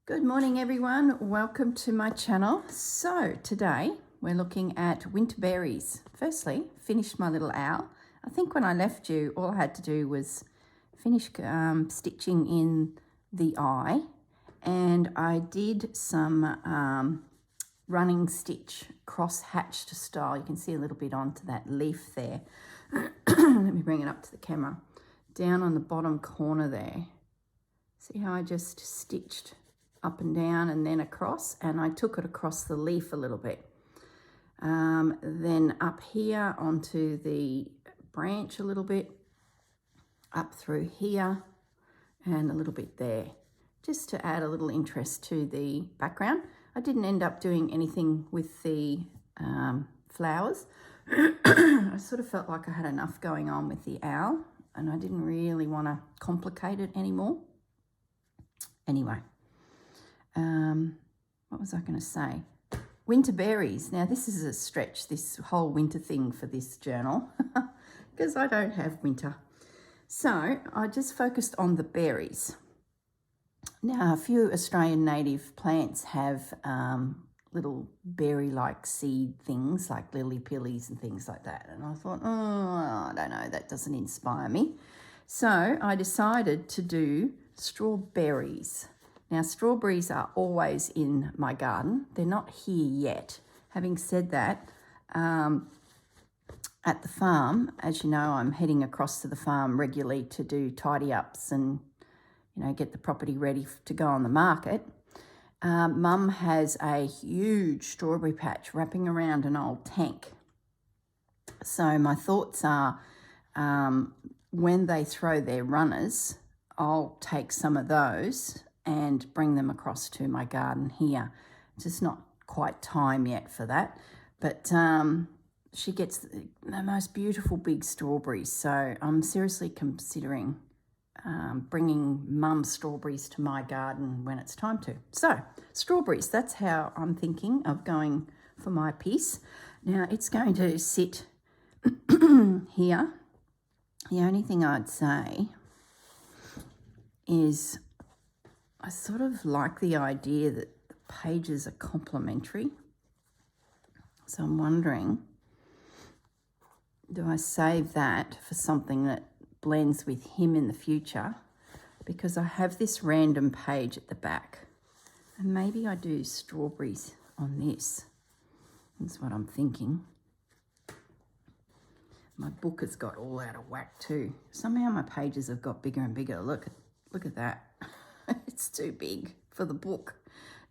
Good morning everyone, welcome to my channel. So today we're looking at winter berries. Firstly, finished my little owl. I think when I left you all I had to do was finish stitching in the eye, and I did some running stitch cross hatched style. You can see a little bit onto that leaf there. Let me bring it up to the camera. Down on the bottom corner there. See how I just stitched up and down and then across, and I took it across the leaf a little bit. Then up here onto the branch a little bit, up through here and a little bit there, just to add a little interest to the background. I didn't end up doing anything with the flowers. I sort of felt like I had enough going on with the owl and I didn't really want to complicate it anymore. Anyway, what was I going to say? Winter berries. Now this is a stretch, this whole winter thing for this journal, because I don't have winter. So I just focused on the berries. Now a few Australian native plants have little berry-like seed things like lily pillies and things like that. And I thought, oh, I don't know, that doesn't inspire me. So I decided to do strawberries. Now, strawberries are always in my garden. They're not here yet. Having said that, at the farm, as you know, I'm heading across to the farm regularly to do tidy-ups and, you know, get the property ready to go on the market. Mum has a huge strawberry patch wrapping around an old tank. So my thoughts are, when they throw their runners, I'll take some of those and bring them across to my garden here. It's just not quite time yet for that, but she gets the most beautiful big strawberries, so I'm seriously considering bringing Mum's strawberries to my garden when it's time to. So strawberries, that's how I'm thinking of going for my piece. Now it's going to sit here. The only thing I'd say is I sort of like the idea that the pages are complementary. So I'm wondering, do I save that for something that blends with him in the future? Because I have this random page at the back, and maybe I do strawberries on this. That's what I'm thinking. My book has got all out of whack too. Somehow my pages have got bigger and bigger. Look at that. It's too big for the book.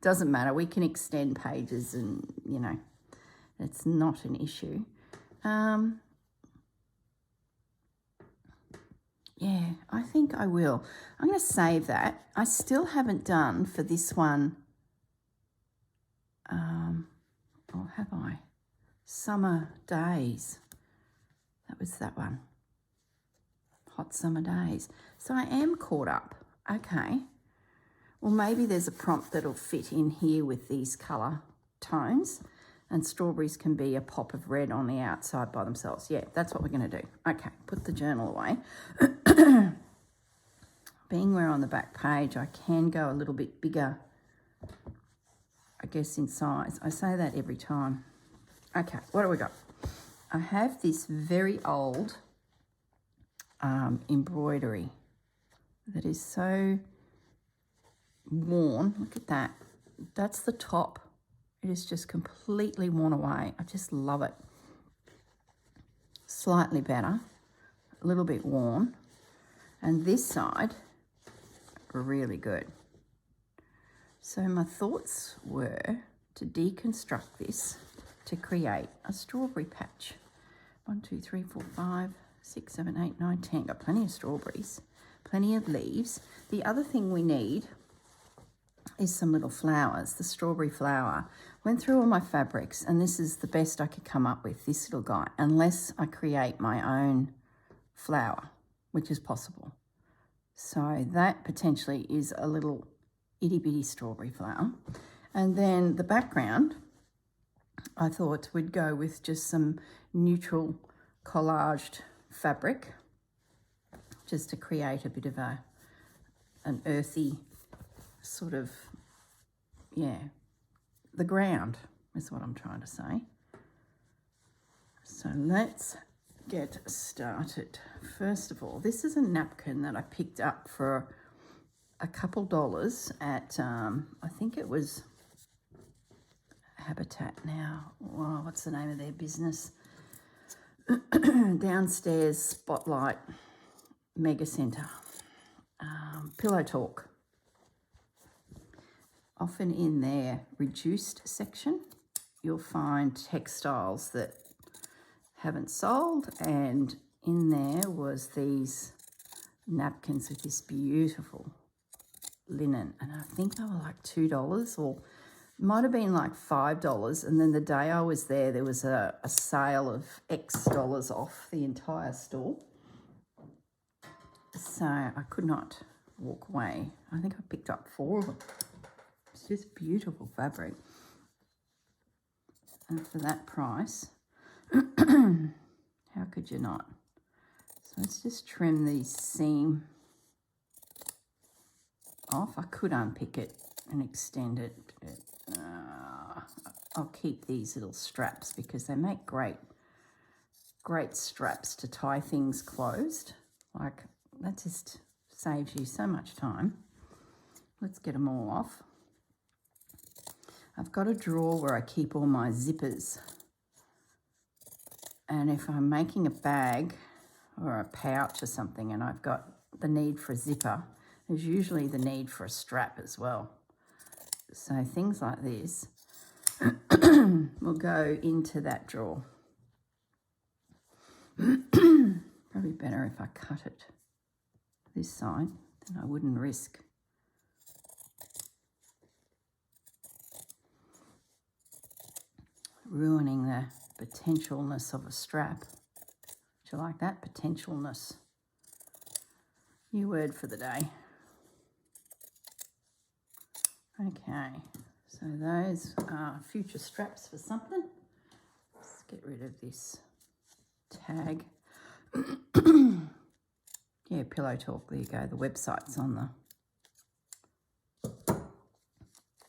Doesn't matter. We can extend pages and, you know, it's not an issue. Yeah, I think I will. I'm going to save that. I still haven't done for this one, or have I? Summer Days. That was that one. Hot Summer Days. So I am caught up. Okay. Well, maybe there's a prompt that'll fit in here with these colour tones, and strawberries can be a pop of red on the outside by themselves. Yeah, that's what we're going to do. Okay, put the journal away. Being we're on the back page, I can go a little bit bigger, I guess, in size. I say that every time. Okay, what do we got? I have this very old embroidery that is so worn. Look at that. That's the top. It is just completely worn away. I just love it. Slightly better, a little bit worn, and this side really good. So my thoughts were to deconstruct this to create a strawberry patch. 1, 2, 3, 4, 5, 6, 7, 8, 9, 10. Got plenty of strawberries, plenty of leaves. The other thing we need is some little flowers. The strawberry flower. Went through all my fabrics, and this is the best I could come up with, this little guy, unless I create my own flower, which is possible. So that potentially is a little itty bitty strawberry flower. And then the background, I thought we'd go with just some neutral collaged fabric, just to create a bit of an earthy sort of yeah, the ground is what I'm trying to say. So let's get started. First of all, this is a napkin that I picked up for a couple dollars at, I think it was Habitat now. Oh, what's the name of their business? Downstairs Spotlight Mega Centre. Pillow Talk. Often in their reduced section, you'll find textiles that haven't sold, and in there was these napkins with this beautiful linen, and I think they were like $2 or might have been like $5, and then the day I was there was a sale of X dollars off the entire store, so I could not walk away. I think I picked up 4 of them. It's just beautiful fabric, and for that price, how could you not? So let's just trim these seam off. I could unpick it and extend it. I'll keep these little straps because they make great straps to tie things closed. Like, that just saves you so much time. Let's get them all off. I've got a drawer where I keep all my zippers. And if I'm making a bag or a pouch or something and I've got the need for a zipper, there's usually the need for a strap as well. So things like this will go into that drawer. Probably better if I cut it this side, then I wouldn't risk ruining the potentialness of a strap. Do you like that? Potentialness. New word for the day. Okay, so those are future straps for something. Let's get rid of this tag. Yeah, Pillow Talk, there you go. The website's on the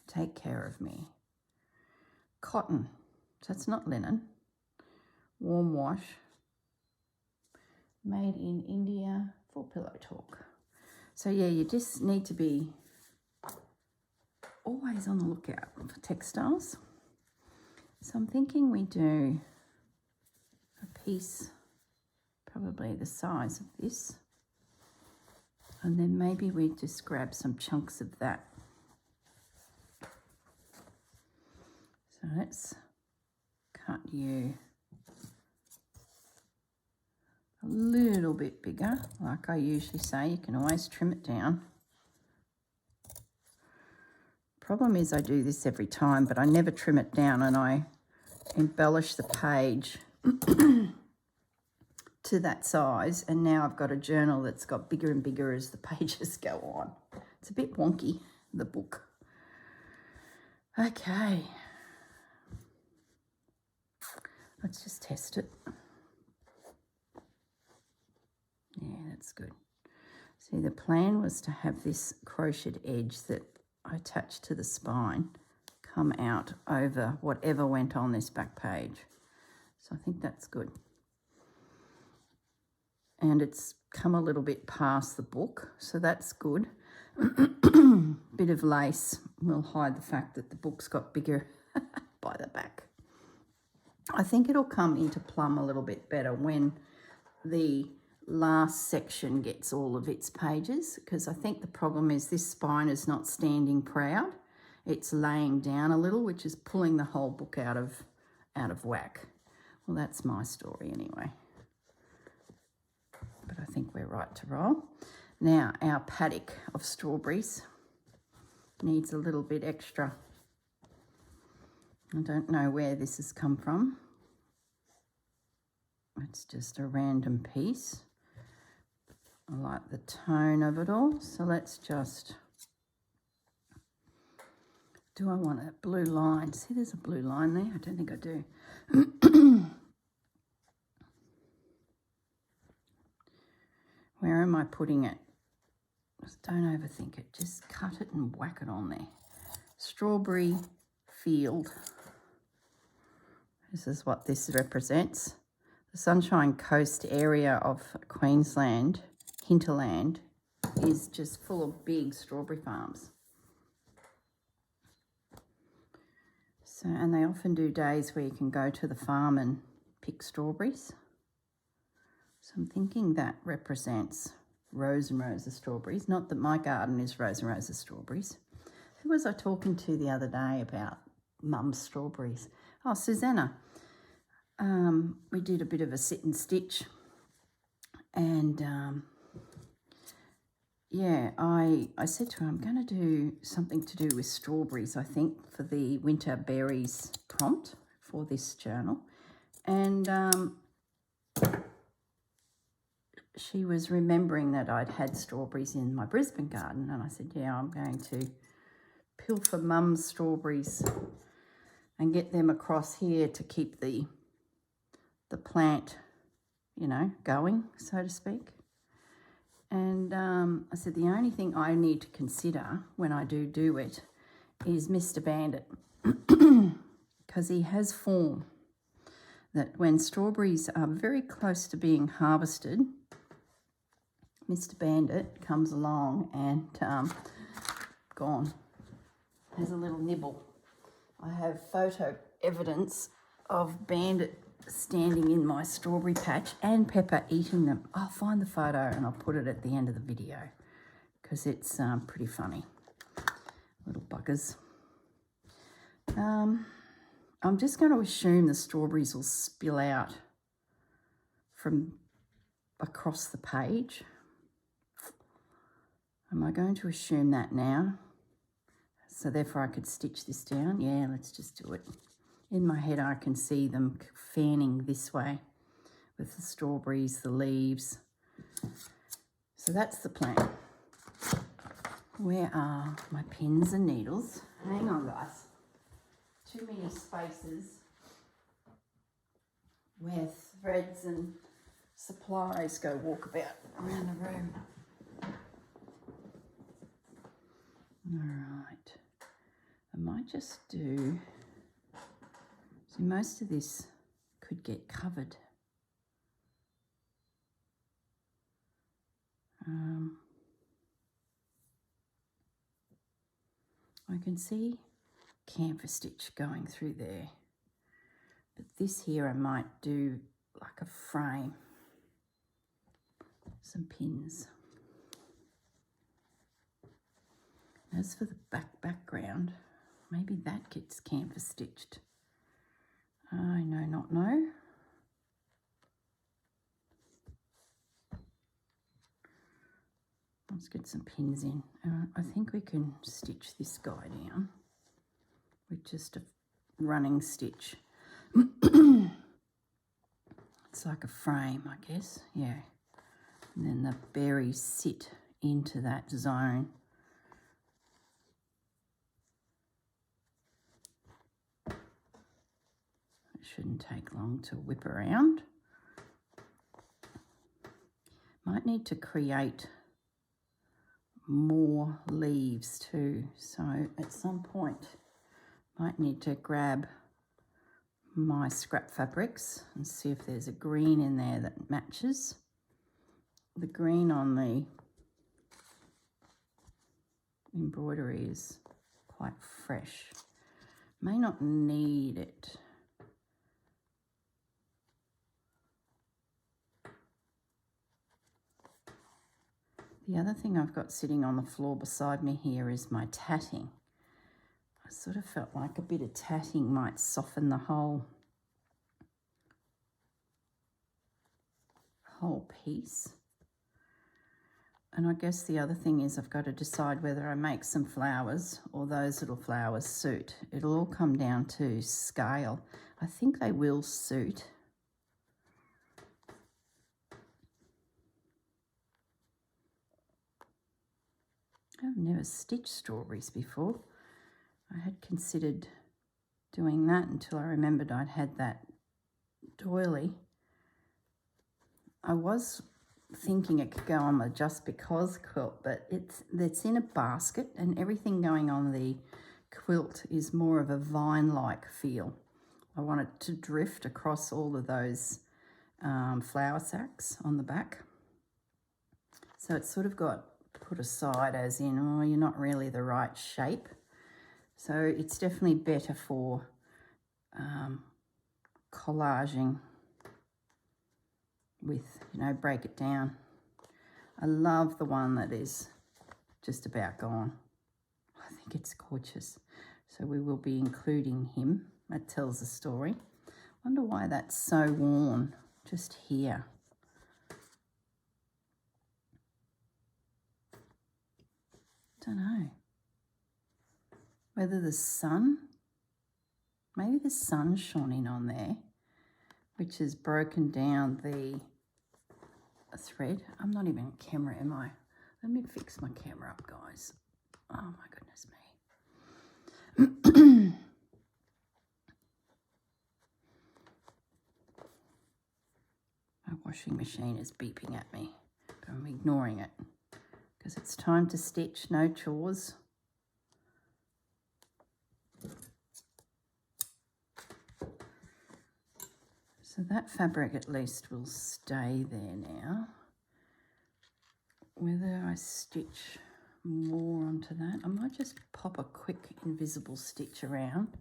Take Care of Me. Cotton, so it's not linen. Warm wash. Made in India for Pillow Talk. So yeah, you just need to be always on the lookout for textiles. So I'm thinking we do a piece, probably the size of this, and then maybe we just grab some chunks of that. So let's cut you a little bit bigger. Like I usually say, you can always trim it down. Problem is I do this every time, but I never trim it down, and I embellish the page to that size, and now I've got a journal that's got bigger and bigger as the pages go on. It's a bit wonky, the book. Okay. Let's just test it. Yeah, that's good. See, the plan was to have this crocheted edge that I attached to the spine come out over whatever went on this back page. So I think that's good. And it's come a little bit past the book, so that's good. Bit of lace will hide the fact that the book's got bigger by the back. I think it'll come into plumb a little bit better when the last section gets all of its pages, because I think the problem is this spine is not standing proud. It's laying down a little, which is pulling the whole book out of whack. Well, that's my story anyway. But I think we're right to roll. Now, our paddock of strawberries needs a little bit extra. I don't know where this has come from. It's just a random piece. I like the tone of it all, so let's just, do I want a blue line? See, there's a blue line there. I don't think I do. Where am I putting it? Just don't overthink it. Just cut it and whack it on there. strawberry field. This is what this represents. The Sunshine Coast area of Queensland, hinterland, is just full of big strawberry farms. So, and they often do days where you can go to the farm and pick strawberries. So I'm thinking that represents rows and rows of strawberries. Not that my garden is rows and rows of strawberries. Who was I talking to the other day about mum's strawberries? Oh, Susanna. We did a bit of a sit and stitch, and yeah, I said to her, I'm going to do something to do with strawberries, I think, for the winter berries prompt for this journal. And she was remembering that I'd had strawberries in my Brisbane garden, and I said, yeah, I'm going to pilfer mum's strawberries and get them across here to keep the plant, you know, going, so to speak. And I said, the only thing I need to consider when I do it is Mr. Bandit, because he has form that when strawberries are very close to being harvested, Mr. Bandit comes along and gone, has a little nibble. I have photo evidence of Bandit standing in my strawberry patch and Pepper eating them. I'll find the photo and I'll put it at the end of the video because it's pretty funny. Little buggers. I'm just going to assume the strawberries will spill out from across the page. Am I going to assume that now? So therefore I could stitch this down. Yeah, let's just do it. In my head, I can see them fanning this way with the strawberries, the leaves. So that's the plan. Where are my pins and needles? Hang on, guys. Too many spaces where threads and supplies go walkabout around the room. All right. I might just do... See, most of this could get covered. I can see camphor stitch going through there, but this here I might do like a frame, some pins. As for the background, maybe that gets camphor stitched. I know not know. Let's get some pins in. I think we can stitch this guy down with just a running stitch. It's like a frame, I guess, yeah. And then the berries sit into that zone. It shouldn't take long to whip around. Might need to create more leaves too, so at some point might need to grab my scrap fabrics and see if there's a green in there that matches. The green on the embroidery is quite fresh. May not need it. The other thing I've got sitting on the floor beside me here is my tatting. I sort of felt like a bit of tatting might soften the whole piece. And I guess the other thing is I've got to decide whether I make some flowers or those little flowers suit. It'll all come down to scale. I think they will suit. I've never stitched strawberries before. I had considered doing that until I remembered I'd had that doily. I was thinking it could go on the Just Because quilt, but it's in a basket and everything going on the quilt is more of a vine-like feel. I want it to drift across all of those flower sacks on the back. So it's sort of got put aside as in, oh, you're not really the right shape. So it's definitely better for collaging with, you know, break it down. I love the one that is just about gone. I think it's gorgeous. So we will be including him. That tells a story. Wonder why that's so worn just here. Don't know. Whether the sun, maybe the sun shone in on there, which has broken down the thread. I'm not even on camera, am I? Let me fix my camera up, guys. Oh my goodness me. My washing machine is beeping at me, but I'm ignoring it because it's time to stitch, no chores. So that fabric at least will stay there now. Whether I stitch more onto that, I might just pop a quick invisible stitch around.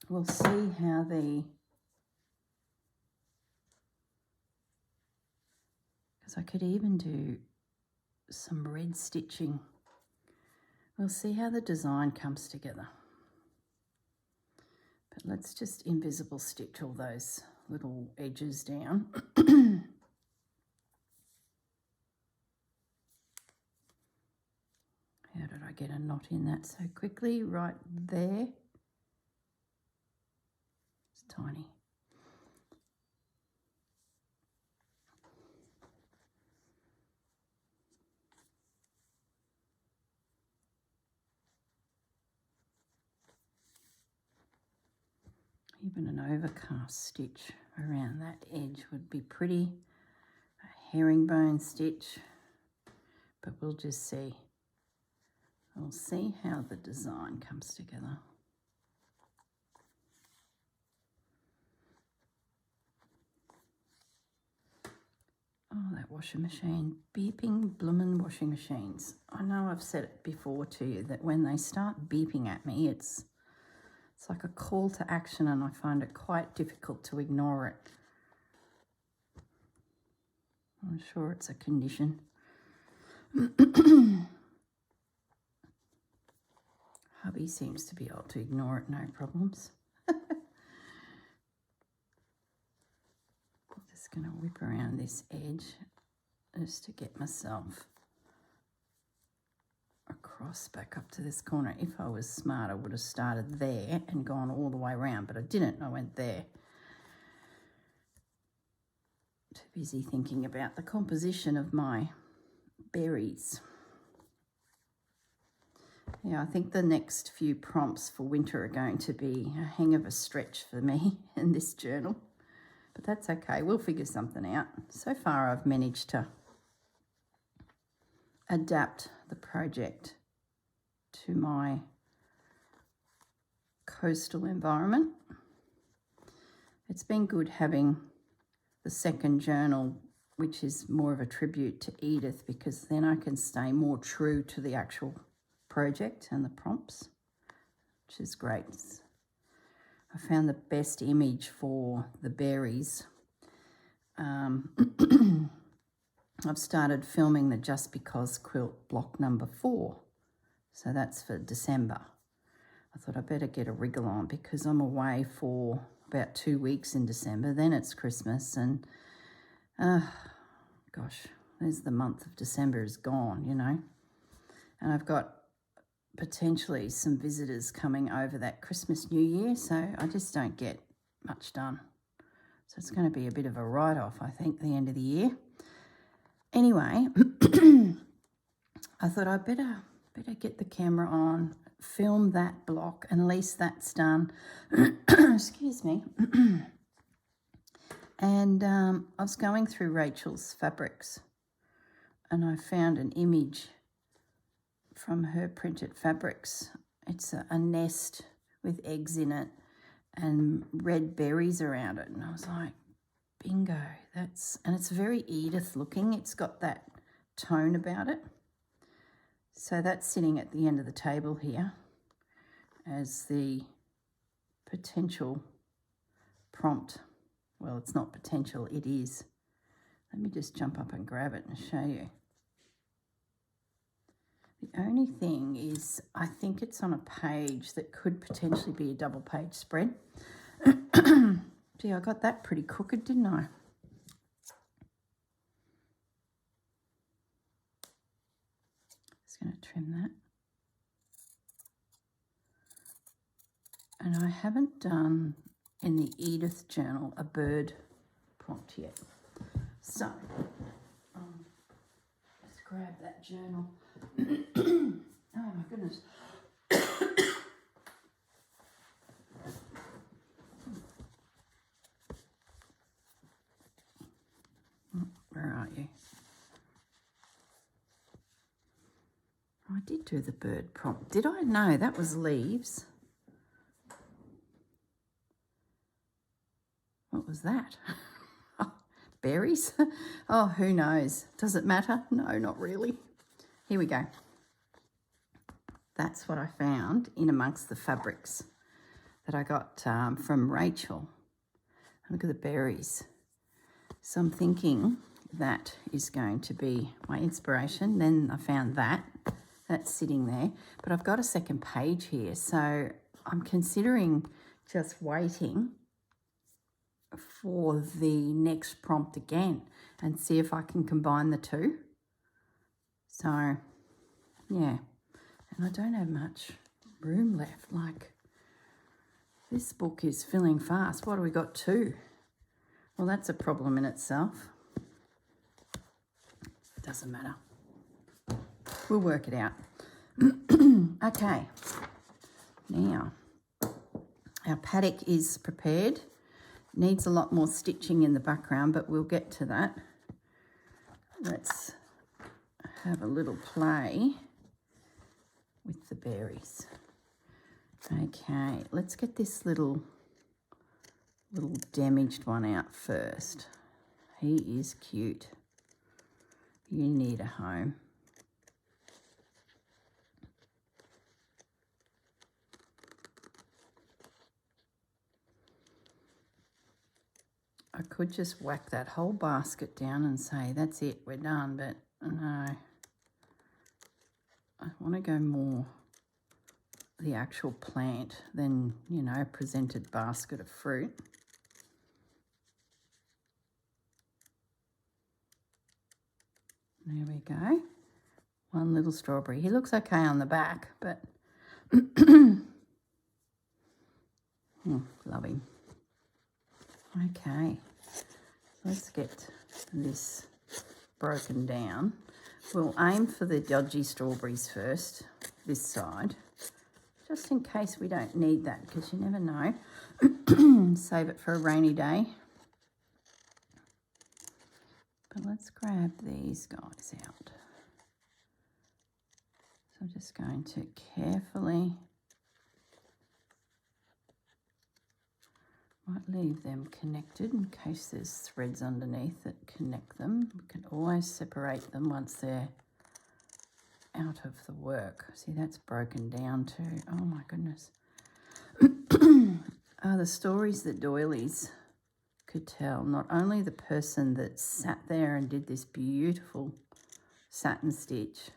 We'll see how because I could even do some red stitching. We'll see how the design comes together. But let's just invisible stitch all those little edges down. How did I get a knot in that so quickly? Right there. It's tiny. Even an overcast stitch around that edge would be pretty. A herringbone stitch, but we'll just see. We'll see how the design comes together. Oh, that washing machine. Beeping bloomin' washing machines. I know I've said it before to you that when they start beeping at me, it's like a call to action, and I find it quite difficult to ignore it. I'm sure it's a condition. Hubby seems to be able to ignore it, no problems. I'm just going to whip around this edge just to get myself across back up to this corner. If I was smart, I would have started there and gone all the way around, but I didn't. I went there. Too busy thinking about the composition of my berries. Yeah, I think the next few prompts for winter are going to be a hang of a stretch for me in this journal, but that's okay. We'll figure something out. So far, I've managed to adapt the project to my coastal environment. It's been good having the second journal, which is more of a tribute to Edith, because then I can stay more true to the actual project and the prompts, which is great. I found the best image for the berries. I've started filming the Just Because quilt block number 4. So that's for December. I thought I'd better get a wriggle on because I'm away for about 2 weeks in December. Then it's Christmas and, gosh, there's the month of December is gone, you know. And I've got potentially some visitors coming over that Christmas, New Year, so I just don't get much done. So it's going to be a bit of a write-off, I think, the end of the year. Anyway, I thought I'd better get the camera on, film that block, and at least that's done. Excuse me. And I was going through Rachel's fabrics and I found an image from her printed fabrics. It's a nest with eggs in it and red berries around it. And I was like, bingo, and it's very Edith looking. It's got that tone about it. So that's sitting at the end of the table here as the potential prompt. Well, it's not potential, it is. Let me just jump up and grab it and show you. The only thing is, I think it's on a page that could potentially be a double page spread. Gee, I got that pretty crooked, didn't I? Just going to trim that. And I haven't done in the Edith journal a bird prompt yet. So, let's grab that journal. Oh my goodness. Where are you? I did do the bird prompt. Did I? No, that was leaves. What was that? Berries? Oh, who knows? Does it matter? No, not really. Here we go. That's what I found in amongst the fabrics that I got from Rachel. Look at the berries. So I'm thinking that is going to be my inspiration. Then I found that. That's sitting there. But I've got a second page here. So I'm considering just waiting for the next prompt again and see if I can combine the two. So, yeah. And I don't have much room left. Like, this book is filling fast. What have we got? 2? Well, that's a problem in itself. Doesn't matter. We'll work it out. Okay. Now, our paddock is prepared. Needs a lot more stitching in the background, but we'll get to that. Let's have a little play with the berries. Okay, let's get this little damaged one out first. He is cute. You need a home. I could just whack that whole basket down and say, that's it, we're done, but no. I want to go more the actual plant than, you know, presented basket of fruit. There we go. One little strawberry. He looks okay on the back, but love him. Okay, let's get this broken down. We'll aim for the dodgy strawberries first, this side, just in case we don't need that, because you never know. Save it for a rainy day. But let's grab these guys out. So I'm just going to carefully, might leave them connected in case there's threads underneath that connect them. We can always separate them once they're out of the work. See, that's broken down too. Oh my goodness. The stories that doilies could tell. Not only the person that sat there and did this beautiful satin stitch,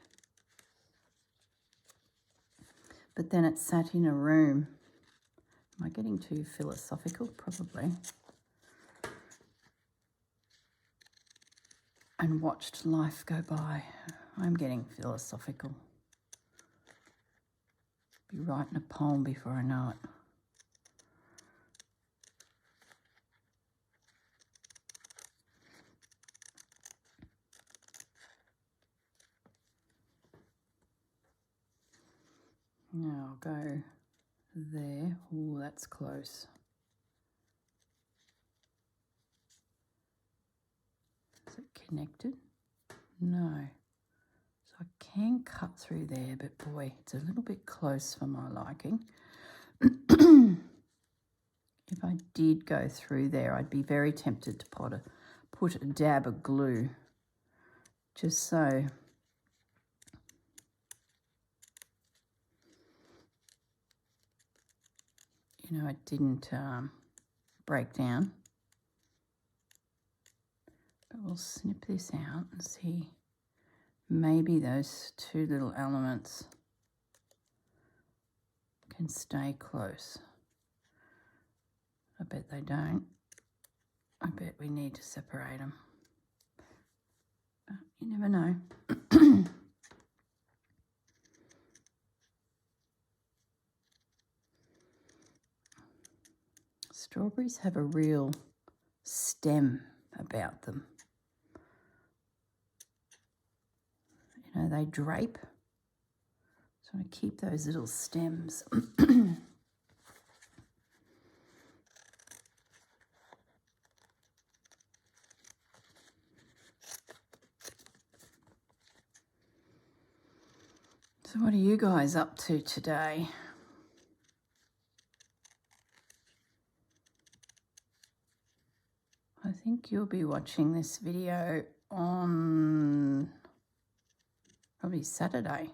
but then it sat in a room. Am I getting too philosophical? Probably. And watched life go by. I'm getting philosophical. Be writing a poem before I know it. Now I'll go there. Oh, that's close. Is it connected? No. So I can cut through there, but boy, it's a little bit close for my liking. If I did go through there, I'd be very tempted to put a dab of glue, just so you know it didn't break down. But we'll snip this out and see. Maybe those two little elements can stay close. I bet they don't. I bet we need to separate them. But you never know. Strawberries have a real stem about them. You know, they drape. So I want to keep those little stems. So what are you guys up to today? I think you'll be watching this video on probably Saturday.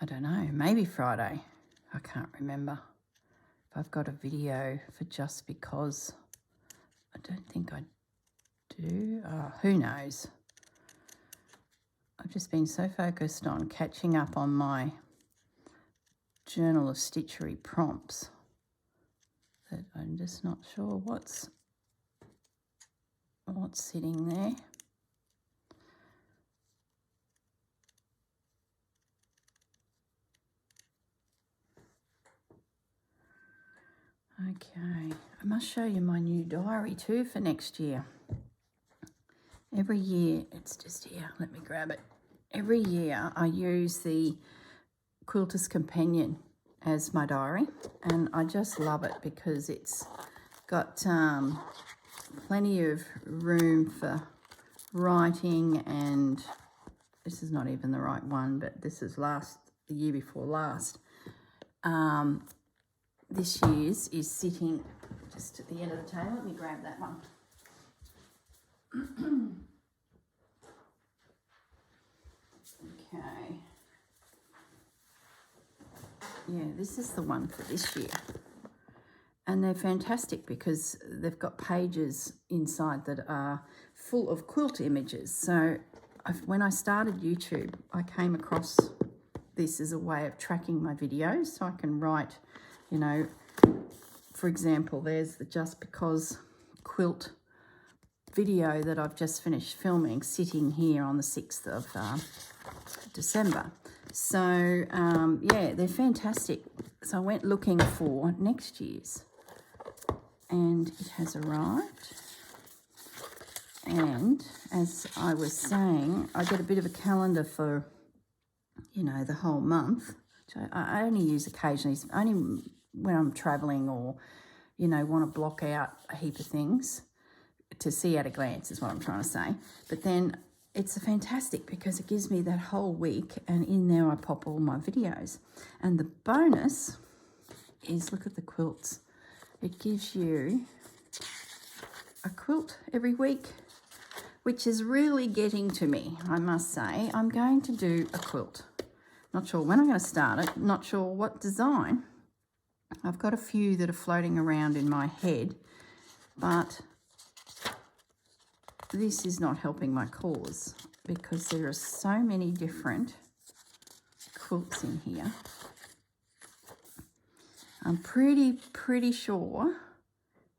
I don't know, maybe Friday. I can't remember if I've got a video for Just Because. I don't think I do. Who knows? I've just been so focused on catching up on my Journal of Stitchery prompts that I'm just not sure what's sitting there. Okay, I must show you my new diary too for next year. Every year, it's just here, let me grab it. Every year I use the Quilter's Companion as my diary, and I just love it because it's got plenty of room for writing, and this is not even the right one, but this is the year before last. This year's is sitting just at the end of the table. Let me grab that one. Okay. Yeah, this is the one for this year. And they're fantastic because they've got pages inside that are full of quilt images. So when I started YouTube, I came across this as a way of tracking my videos. So I can write, you know, for example, there's the Just Because quilt video that I've just finished filming, sitting here on the 6th of December. So, yeah, they're fantastic. So I went looking for next year's, and it has arrived. And as I was saying, I get a bit of a calendar for, you know, the whole month. So I only use occasionally, only when I'm traveling or, you know, want to block out a heap of things to see at a glance is what I'm trying to say. But then it's fantastic because it gives me that whole week, and in there I pop all my videos. And the bonus is, look at the quilts. It gives you a quilt every week, which is really getting to me, I must say. I'm going to do a quilt. Not sure when I'm going to start it, not sure what design. I've got a few that are floating around in my head, but this is not helping my cause because there are so many different quilts in here. I'm pretty sure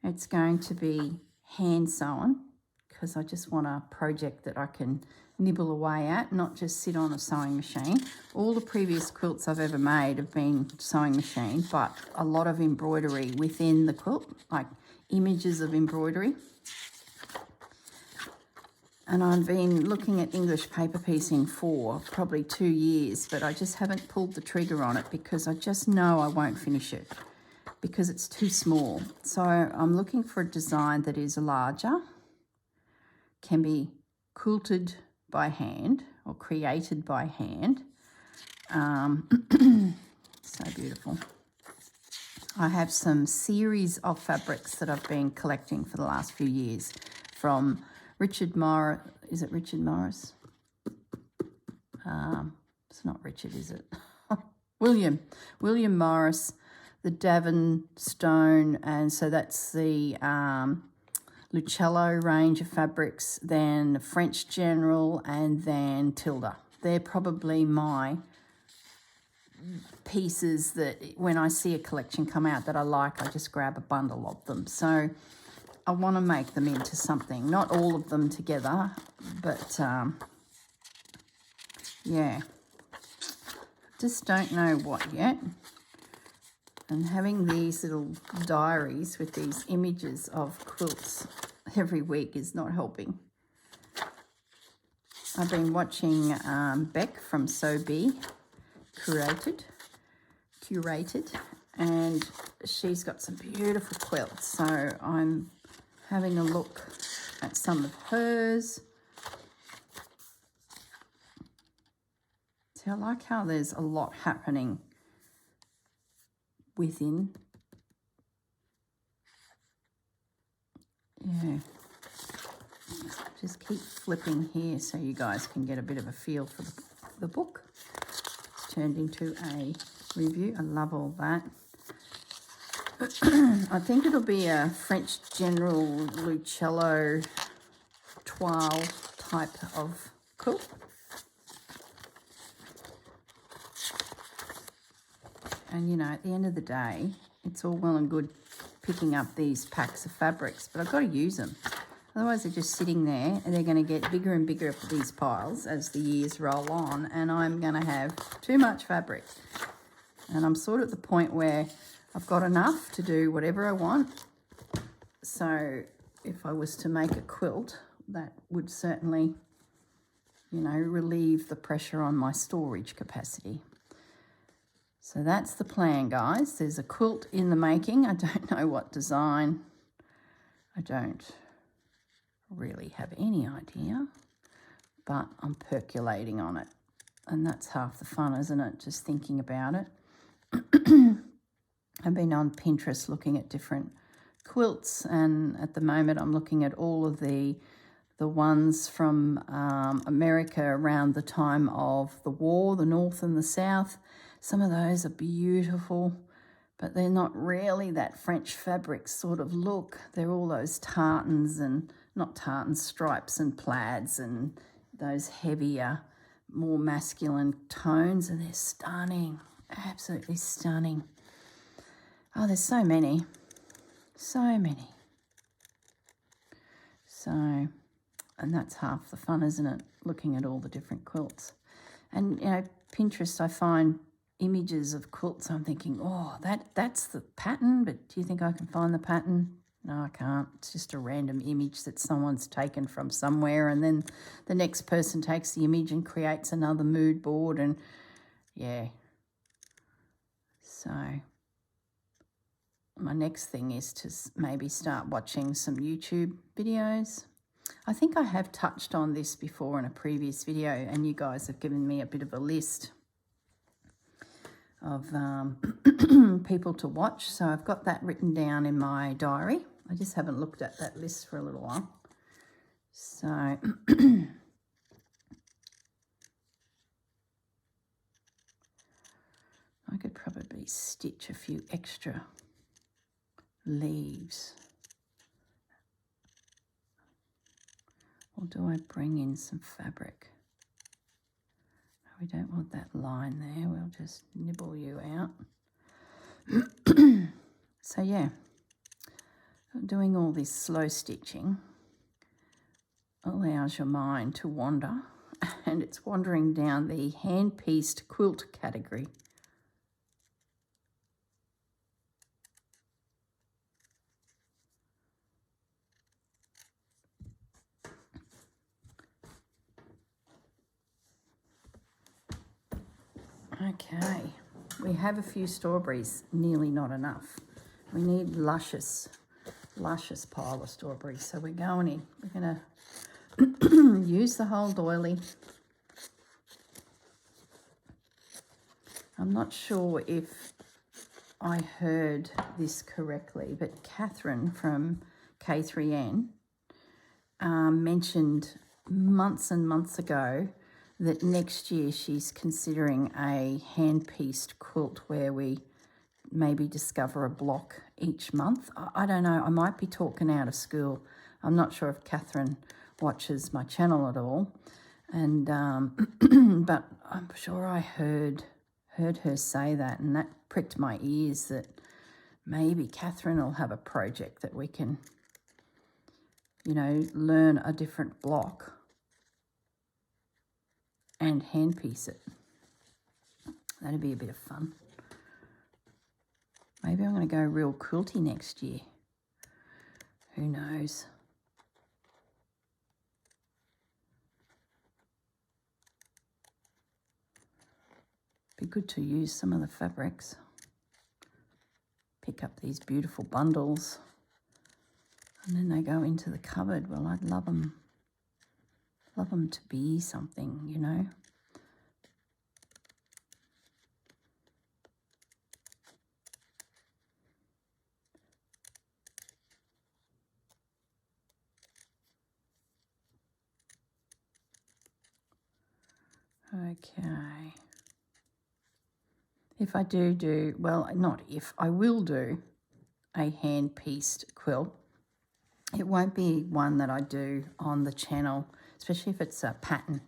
it's going to be hand sewn because I just want a project that I can nibble away at, not just sit on a sewing machine. All the previous quilts I've ever made have been sewing machine, but a lot of embroidery within the quilt, like images of embroidery. And I've been looking at English paper piecing for probably 2 years, but I just haven't pulled the trigger on it because I just know I won't finish it because it's too small. So I'm looking for a design that is larger, can be quilted by hand or created by hand. So beautiful. I have some series of fabrics that I've been collecting for the last few years from Richard Morris. Is it Richard Morris? It's not Richard, is it? William Morris, the Davin Stone, and so that's the Lucello range of fabrics, then French General, and then Tilda. They're probably my pieces that when I see a collection come out that I like, I just grab a bundle of them. So I want to make them into something, not all of them together, but yeah, just don't know what yet. And having these little diaries with these images of quilts every week is not helping. I've been watching Beck from So Be curated, and she's got some beautiful quilts. So I'm having a look at some of hers. So I like how there's a lot happening within. Yeah. Just keep flipping here so you guys can get a bit of a feel for the book. It's turned into a review. I love all that. I think it'll be a French General Lucello toile type of quilt. And, you know, at the end of the day, it's all well and good picking up these packs of fabrics, but I've got to use them. Otherwise, they're just sitting there, and they're going to get bigger and bigger, these piles, as the years roll on, and I'm going to have too much fabric. And I'm sort of at the point where I've got enough to do whatever I want. So if I was to make a quilt, that would certainly, you know, relieve the pressure on my storage capacity. So that's the plan, guys. There's a quilt in the making. I don't know what design. I don't really have any idea, but I'm percolating on it. And that's half the fun, isn't it? Just thinking about it. I've been on Pinterest looking at different quilts, and at the moment I'm looking at all of the ones from America around the time of the war, the North and the South. Some of those are beautiful, but they're not really that French fabric sort of look. They're all those tartans and, not tartans, stripes and plaids and those heavier, more masculine tones, and they're stunning, absolutely stunning. Oh, there's so many. So, and that's half the fun, isn't it? Looking at all the different quilts. And, you know, Pinterest, I find images of quilts. I'm thinking, oh, that's the pattern, but do you think I can find the pattern? No, I can't. It's just a random image that someone's taken from somewhere, and then the next person takes the image and creates another mood board, and yeah. So my next thing is to maybe start watching some YouTube videos. I think I have touched on this before in a previous video, and you guys have given me a bit of a list of people to watch. So I've got that written down in my diary. I just haven't looked at that list for a little while. So I could probably stitch a few extra leaves. Or do I bring in some fabric? We don't want that line there. We'll just nibble you out. So yeah, doing all this slow stitching allows your mind to wander, and it's wandering down the hand-pieced quilt category. Okay, we have a few strawberries, nearly not enough. We need luscious pile of strawberries. So we're going in. We're going to use the whole doily. I'm not sure if I heard this correctly, but Catherine from K3N mentioned months and months ago that next year she's considering a hand-pieced quilt where we maybe discover a block each month. I don't know, I might be talking out of school. I'm not sure if Catherine watches my channel at all, and but I'm sure I heard her say that, and that pricked my ears that maybe Catherine will have a project that we can, you know, learn a different block and hand piece it. That'd be a bit of fun. Maybe I'm going to go real quilty next year. Who knows? Be good to use some of the fabrics. Pick up these beautiful bundles and then they go into the cupboard. Well, I'd love them to be something, you know. Okay. If I do, well, not if, I will do a hand-pieced quilt. It won't be one that I do on the channel, especially if it's a pattern.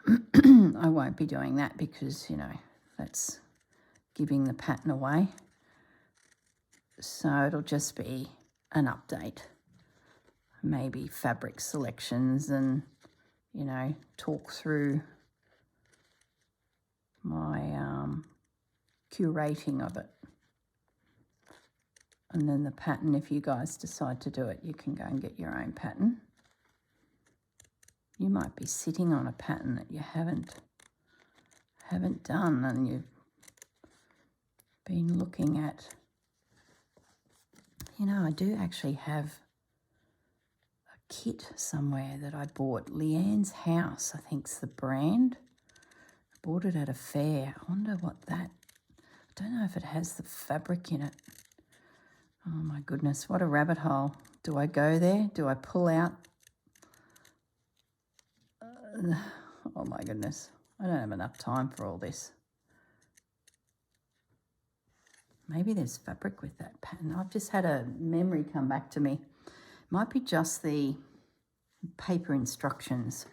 I won't be doing that because, you know, that's giving the pattern away. So it'll just be an update. Maybe fabric selections and, you know, talk through my curating of it. And then the pattern, if you guys decide to do it, you can go and get your own pattern. You might be sitting on a pattern that you haven't done, and you've been looking at, you know, I do actually have a kit somewhere that I bought. Leanne's House, I think's the brand. I bought it at a fair. I wonder what that, I don't know if it has the fabric in it. Oh my goodness, what a rabbit hole. Do I go there? Do I pull out? Oh my goodness, I don't have enough time for all this. Maybe there's fabric with that pattern. I've just had a memory come back to me. Might be just the paper instructions.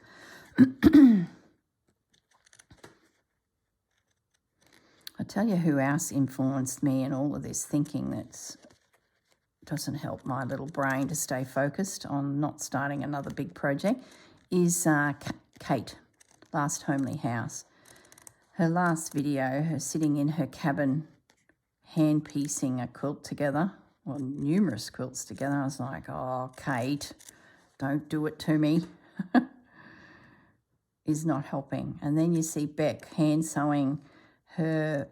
I tell you who else influenced me in all of this thinking that doesn't help my little brain to stay focused on not starting another big project is Kate, Last Homely House. Her last video, her sitting in her cabin hand piecing a quilt together, well, numerous quilts together. I was like, oh, Kate, don't do it to me. Is not helping. And then you see Beck hand sewing her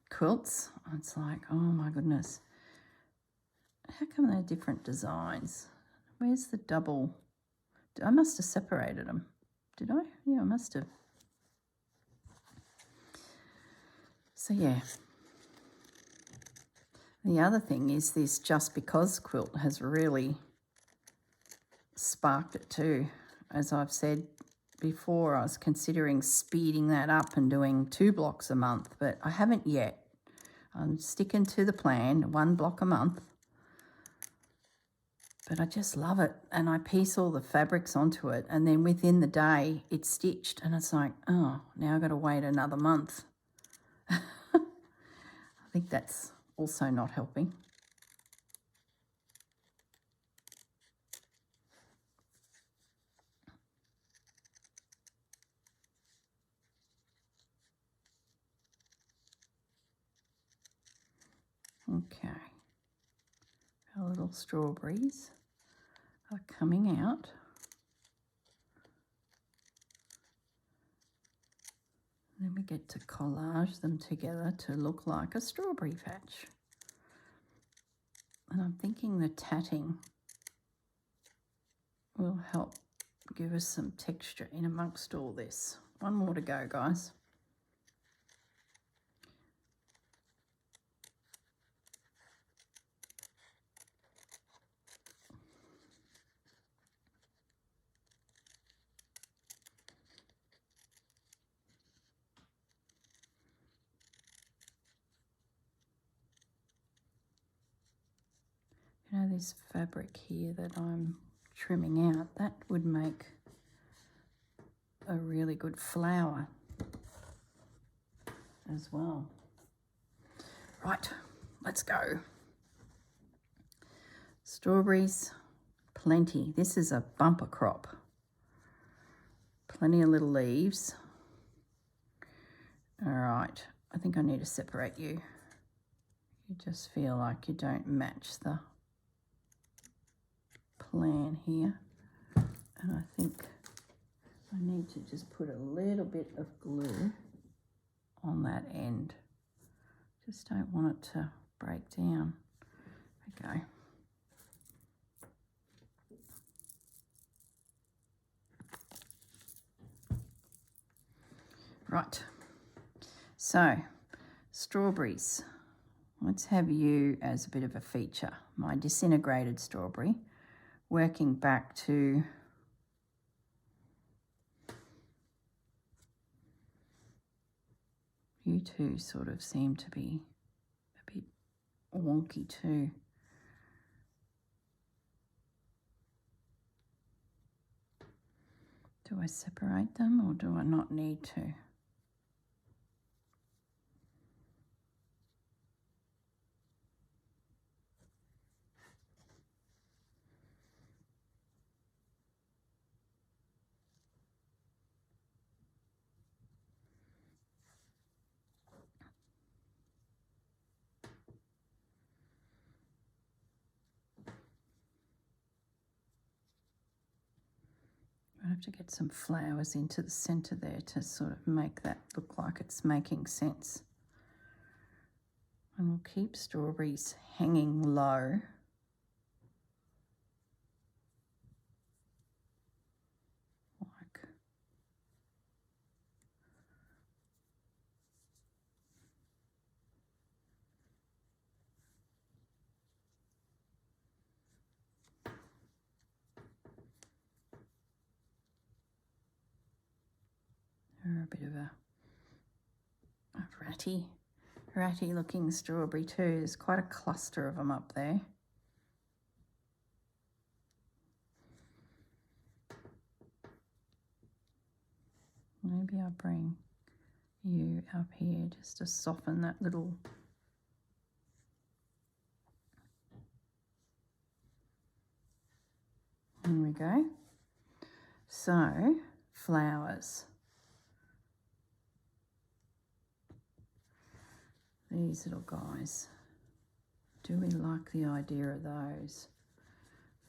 quilts. It's like, oh my goodness. How come they're different designs? Where's the double? I must have separated them. Did I? Yeah, I must have. So yeah. The other thing is this Just Because quilt has really sparked it too. As I've said before, I was considering speeding that up and doing 2 blocks a month, but I haven't yet. I'm sticking to the plan, 1 block a month. But I just love it, and I piece all the fabrics onto it, and then within the day it's stitched, and it's like, oh, now I've got to wait another month. I think that's also not helping. Okay, our little strawberries are coming out. Then we get to collage them together to look like a strawberry patch. And I'm thinking the tatting will help give us some texture in amongst all this. One more to go, guys. You know, this fabric here that I'm trimming out, that would make a really good flower as well. Right, let's go. Strawberries, plenty. This is a bumper crop. Plenty of little leaves. All right, I think I need to separate you. You just feel like you don't match the plan here. And I think I need to just put a little bit of glue on that end. Just don't want it to break down. Okay. Right. So, strawberries. Let's have you as a bit of a feature. My disintegrated strawberry, working back to you two sort of seem to be a bit wonky too. Do I separate them or do I not need to? I have to get some flowers into the centre there to sort of make that look like it's making sense. And we'll keep strawberries hanging low. Like they're a bit of a ratty looking strawberry too. There's quite a cluster of them up there. Maybe I'll bring you up here just to soften that little. Here we go. So, flowers. These little guys. Do we like the idea of those?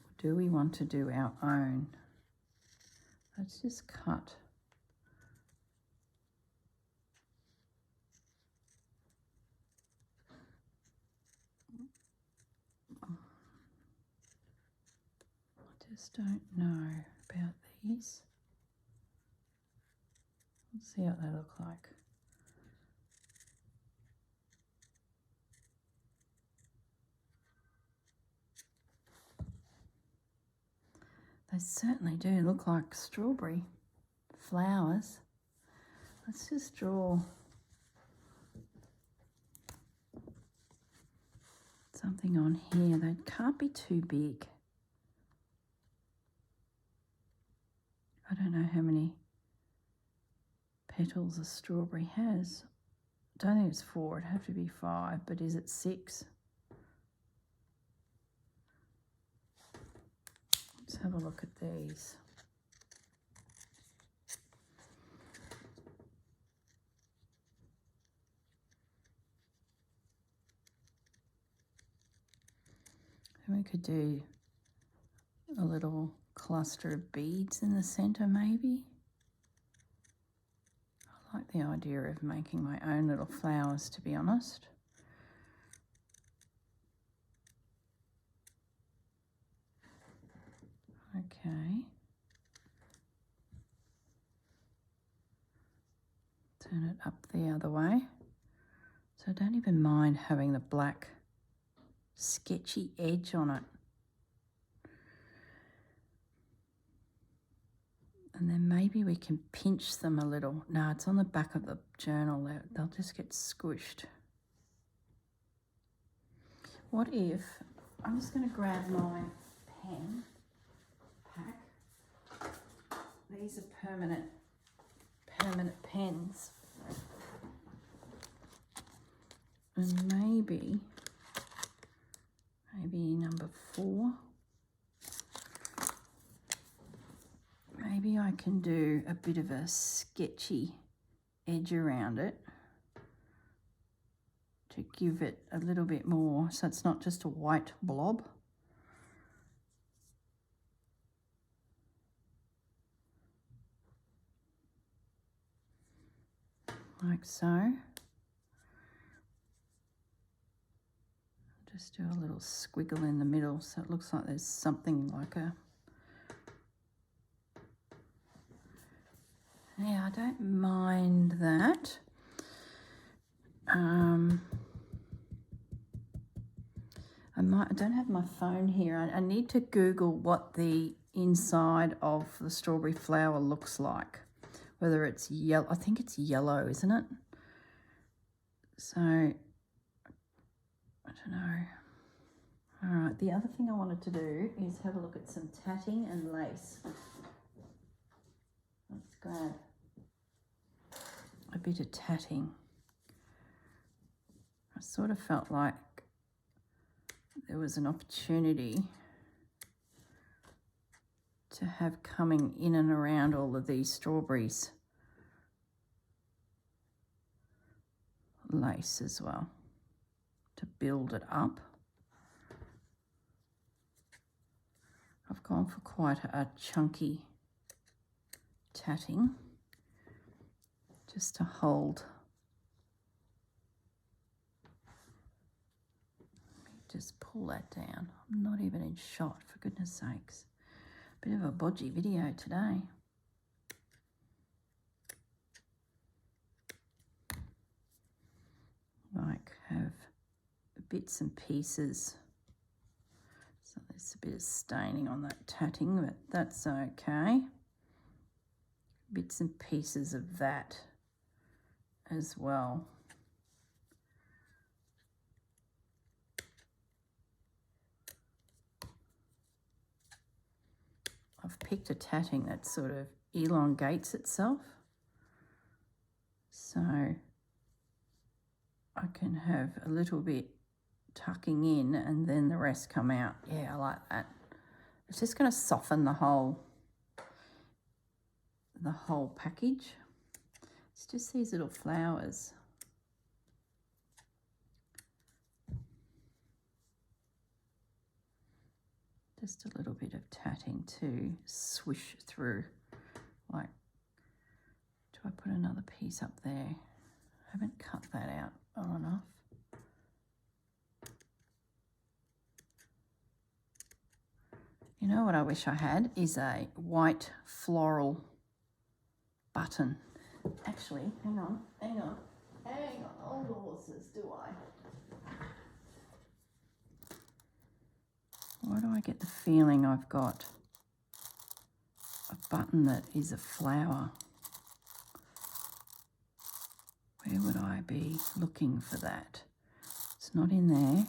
Or do we want to do our own? Let's just cut. I just don't know about these. Let's see what they look like. They certainly do look like strawberry flowers. Let's just draw something on here. They can't be too big. I don't know how many petals a strawberry has. I don't think it's 4, it'd have to be 5, but is it 6? Let's have a look at these. And we could do a little cluster of beads in the centre maybe. I like the idea of making my own little flowers, to be honest. Okay. Turn it up the other way. So I don't even mind having the black sketchy edge on it. And then maybe we can pinch them a little. No, it's on the back of the journal. They'll just get squished. What if, I'm just going to grab my pen pack. These are permanent pens. And maybe number 4. Maybe I can do a bit of a sketchy edge around it to give it a little bit more, so it's not just a white blob. Like so. Just do a little squiggle in the middle so it looks like there's something like a... Yeah, I don't mind that. I don't have my phone here. I need to Google what the inside of the strawberry flower looks like. Whether it's yellow, I think it's yellow, isn't it? So, I don't know. All right, the other thing I wanted to do is have a look at some tatting and lace. Let's grab a bit of tatting. I sort of felt like there was an opportunity to have coming in and around all of these strawberries lace as well, to build it up. I've gone for quite a chunky tatting just to hold. Let me just pull that down. I'm not even in shot, for goodness sakes. Bit of a bodgy video today. Like have bits and pieces. So there's a bit of staining on that tatting, but that's okay. Bits and pieces of that as well. I've picked a tatting that sort of elongates itself, so I can have a little bit tucking in and then the rest come out. Yeah, I like that. It's just going to soften the whole package. It's just these little flowers. Just a little bit of tatting to swish through. Like, do I put another piece up there? I haven't cut that out well enough. You know what I wish I had is a white floral button. Actually, hang on. All the horses, do I? Why do I get the feeling I've got a button that is a flower? Where would I be looking for that? It's not in there.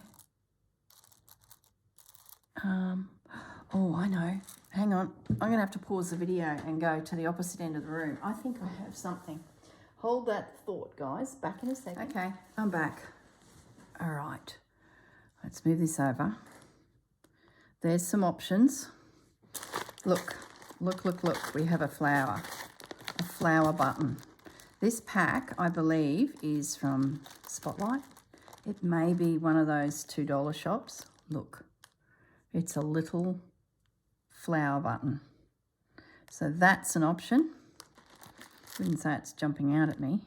Oh, I know. Hang on. I'm going to have to pause the video and go to the opposite end of the room. I think I have something. Hold that thought, guys. Back in a second. Okay, I'm back. All right. Let's move this over. There's some options. Look. We have a flower button. This pack, I believe, is from Spotlight. It may be one of those $2 shops. Look, it's a little flower button. So that's an option. Wouldn't say it's jumping out at me.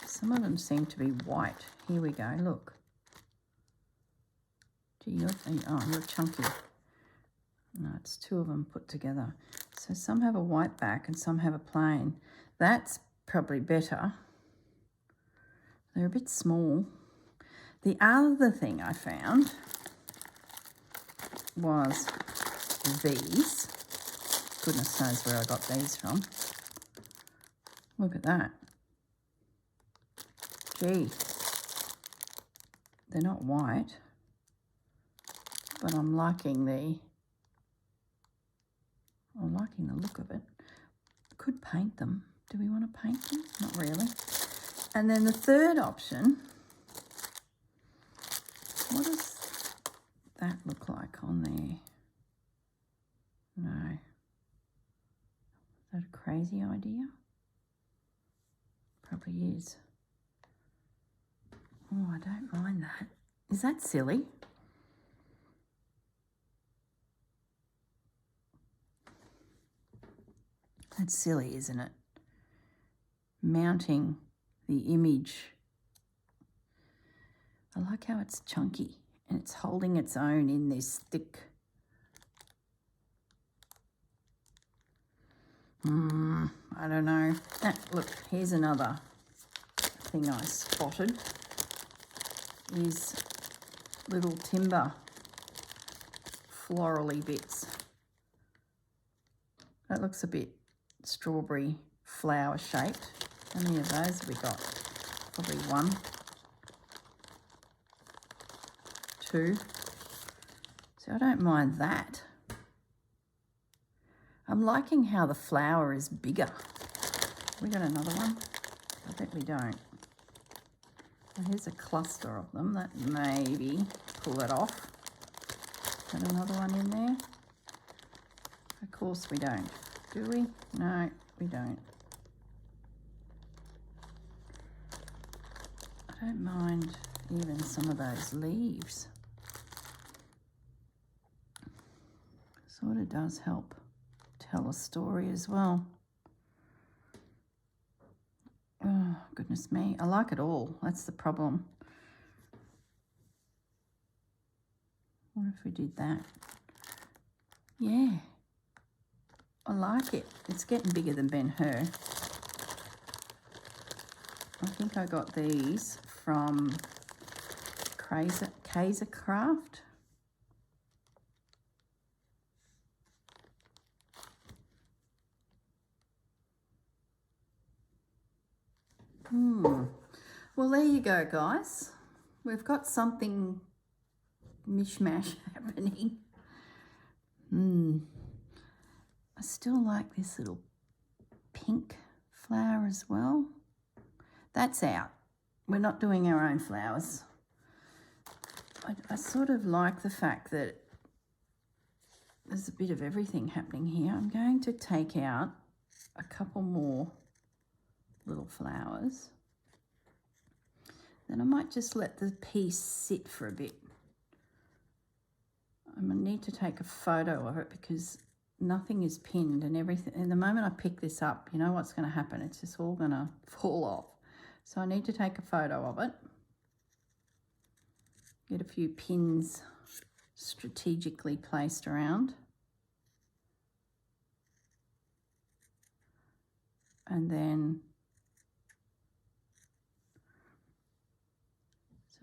Some of them seem to be white. Here we go, look. Gee, you're chunky. No, it's 2 of them put together. So some have a white back and some have a plain. That's probably better. They're a bit small. The other thing I found was these. Goodness knows where I got these from. Look at that. Gee. They're not white, but I'm liking the look of it. Could paint them. Do we want to paint them? Not really. And then the third option, what does that look like on there? No. Is that a crazy idea? Probably is. Oh, I don't mind that. Is that silly? That's silly, isn't it? Mounting the image. I like how it's chunky and it's holding its own in this thick. I don't know. Look, here's another thing I spotted. Is little timber florally bits. That looks a bit strawberry flower shaped. How many of those have we got? Probably 1, 2. So I don't mind that. I'm liking how the flower is bigger. We got another one? I bet we don't. Well, here's a cluster of them that maybe pull it off. Got another one in there? Of course we don't. Do we? No, we don't. I don't mind even some of those leaves. Sort of does help tell a story as well. Oh, goodness me. I like it all. That's the problem. What if we did that? Yeah. I like it. It's getting bigger than Ben-Hur. I think I got these from Kaiser Craft. Well, there you go, guys. We've got something mishmash happening. I still like this little pink flower as well. That's out. We're not doing our own flowers. I sort of like the fact that there's a bit of everything happening here. I'm going to take out a couple more little flowers. Then I might just let the piece sit for a bit. I'm going to need to take a photo of it because nothing is pinned and everything. And the moment I pick this up, you know what's going to happen? It's just all going to fall off. So I need to take a photo of it. Get a few pins strategically placed around. And then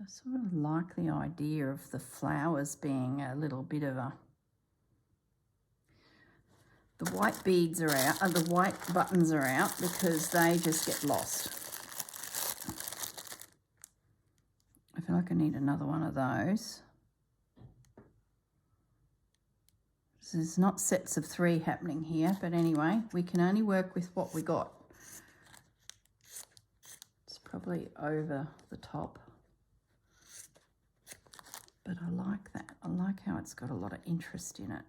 I sort of like the idea of the flowers being a little bit of a... The white beads are out, the white buttons are out because they just get lost. I feel like I need another one of those. So there's not sets of 3 happening here, but anyway, we can only work with what we got. It's probably over the top. But I like that. I like how it's got a lot of interest in it.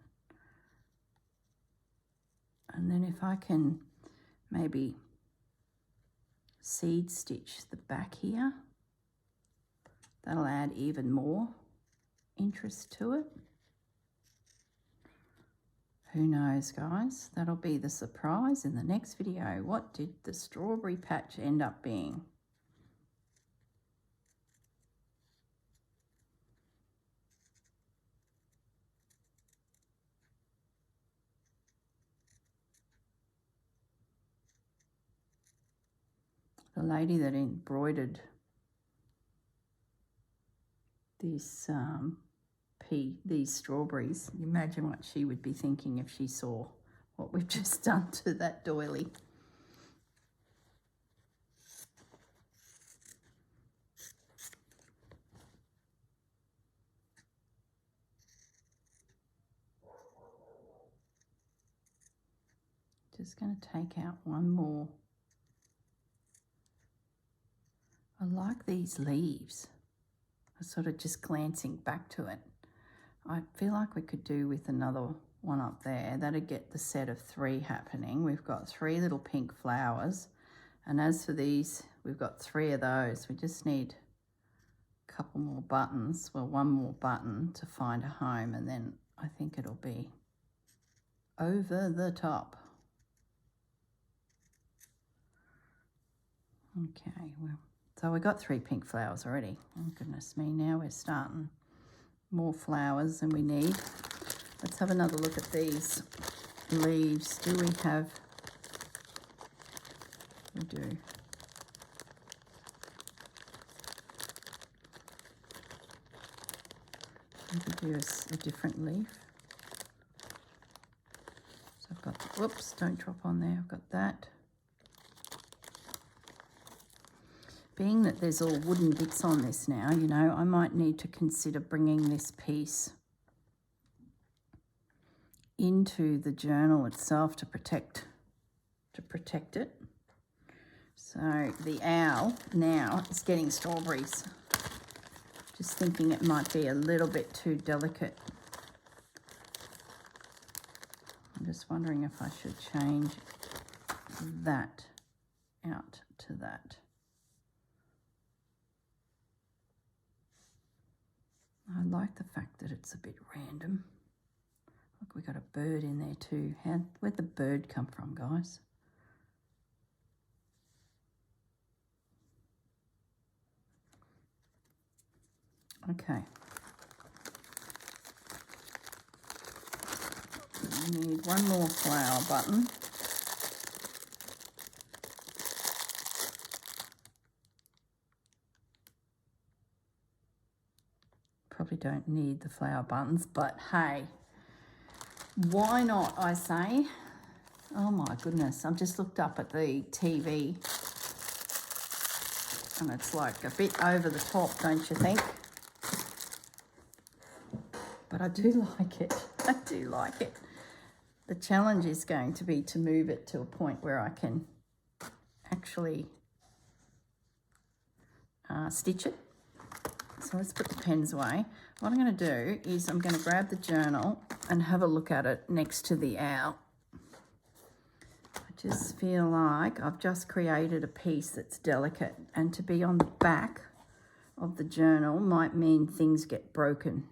And then if I can maybe seed stitch the back here, that'll add even more interest to it. Who knows, guys? That'll be the surprise in the next video. What did the strawberry patch end up being? the lady that embroidered this these strawberries, imagine what she would be thinking if she saw what we've just done to that doily. Just going to take out one more. I like these leaves. I'm sort of just glancing back to it. I feel like we could do with another one up there. That'd get the set of 3 happening. We've got 3 little pink flowers. And as for these, we've got 3 of those. We just need a couple more buttons. Well, one more button to find a home, and then I think it'll be over the top. Okay, well, so we got 3 pink flowers already. Oh, goodness me, now we're starting more flowers than we need. Let's have another look at these leaves. Do we have... We do. Maybe do a different leaf. So I've got... Whoops, don't drop on there. I've got that. Being that there's all wooden bits on this now, you know, I might need to consider bringing this piece into the journal itself to protect it. So the owl now is getting strawberries. Just thinking it might be a little bit too delicate. I'm just wondering if I should change that out to that. I like the fact that it's a bit random. Look, we got a bird in there too. Where'd the bird come from, guys? Okay. We need one more flower button. Probably don't need the flower buttons, but hey, why not, I say. Oh my goodness, I've just looked up at the TV and it's like a bit over the top, don't you think? But I do like it. I do like it. The challenge is going to be to move it to a point where I can actually stitch it. So let's put the pens away. What I'm going to do is I'm going to grab the journal and have a look at it next to the owl. I just feel like I've just created a piece that's delicate, and to be on the back of the journal might mean things get broken.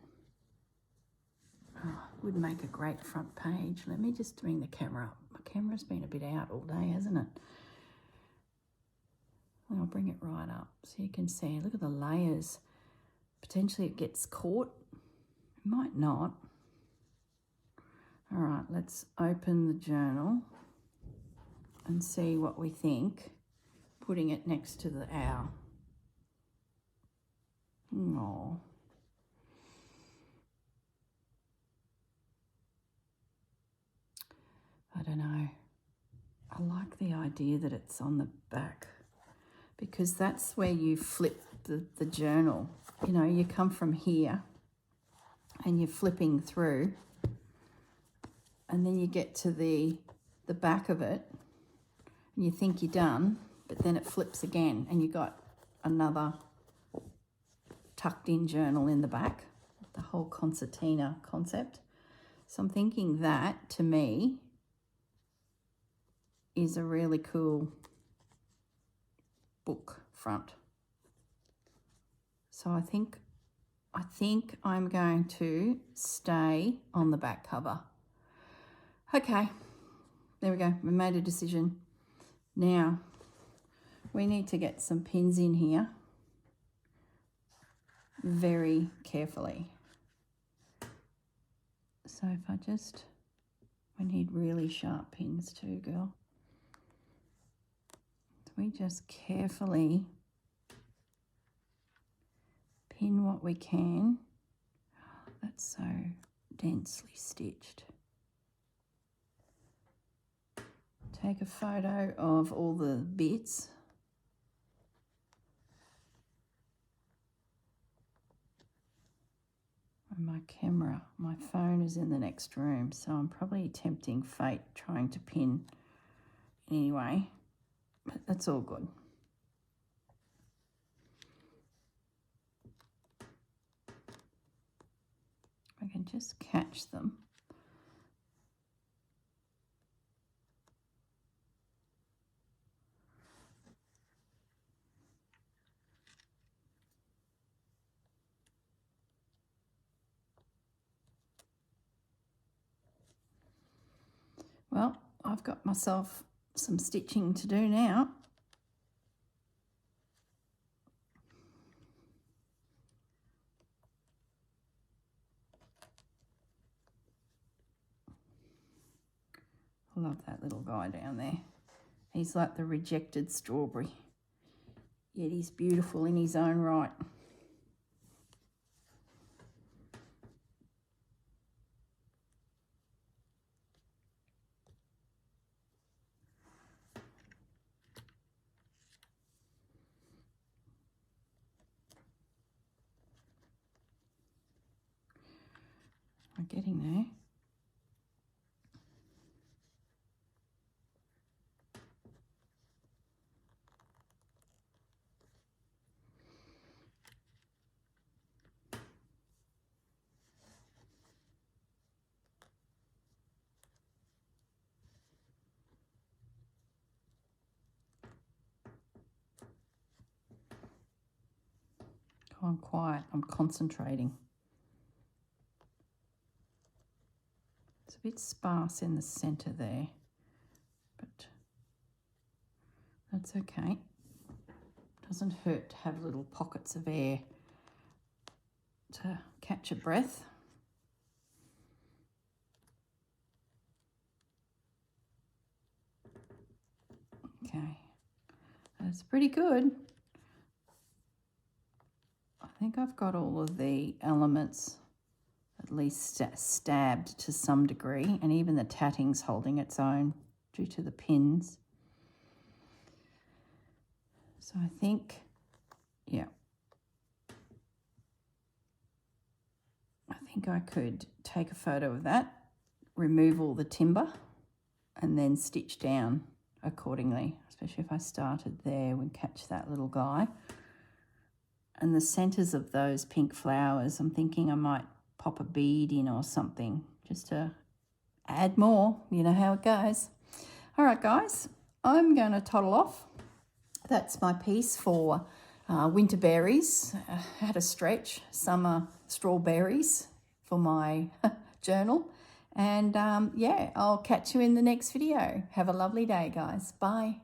Oh, it would make a great front page. Let me just bring the camera up. My camera's been a bit out all day, hasn't it? I'll bring it right up so you can see. Look at the layers. Potentially it gets caught. It might not. All right, let's open the journal and see what we think, putting it next to the owl. Oh. I don't know. I like the idea that it's on the back, because that's where you flip the journal. You know, you come from here and you're flipping through, and then you get to the back of it and you think you're done, but then it flips again and you got another tucked in journal in the back, the whole concertina concept. So I'm thinking that, to me, is a really cool book front. So I think I'm going to stay on the back cover. Okay, there we go. We made a decision. Now we need to get some pins in here very carefully. So if I need really sharp pins too, girl. we just carefully pin what we can. That's so densely stitched. Take a photo of all the bits. And my camera, my phone is in the next room, so I'm probably tempting fate trying to pin anyway, but that's all good. I can just catch them. Well, I've got myself some stitching to do now. I love that little guy down there. He's like the rejected strawberry, yet he's beautiful in his own right. We're getting there. Oh, I'm quiet, I'm concentrating. It's a bit sparse in the centre there, but that's okay. Doesn't hurt to have little pockets of air to catch a breath. Okay, that's pretty good. I think I've got all of the elements at least stabbed to some degree, and even the tatting's holding its own due to the pins. So I think, yeah, I think I could take a photo of that, remove all the timber, and then stitch down accordingly, especially if I started there and catch that little guy. And the centres of those pink flowers, I'm thinking I might pop a bead in or something just to add more. You know how it goes. All right, guys, I'm going to toddle off. That's my piece for winter berries. I had a stretch, summer strawberries for my journal. And yeah, I'll catch you in the next video. Have a lovely day, guys. Bye.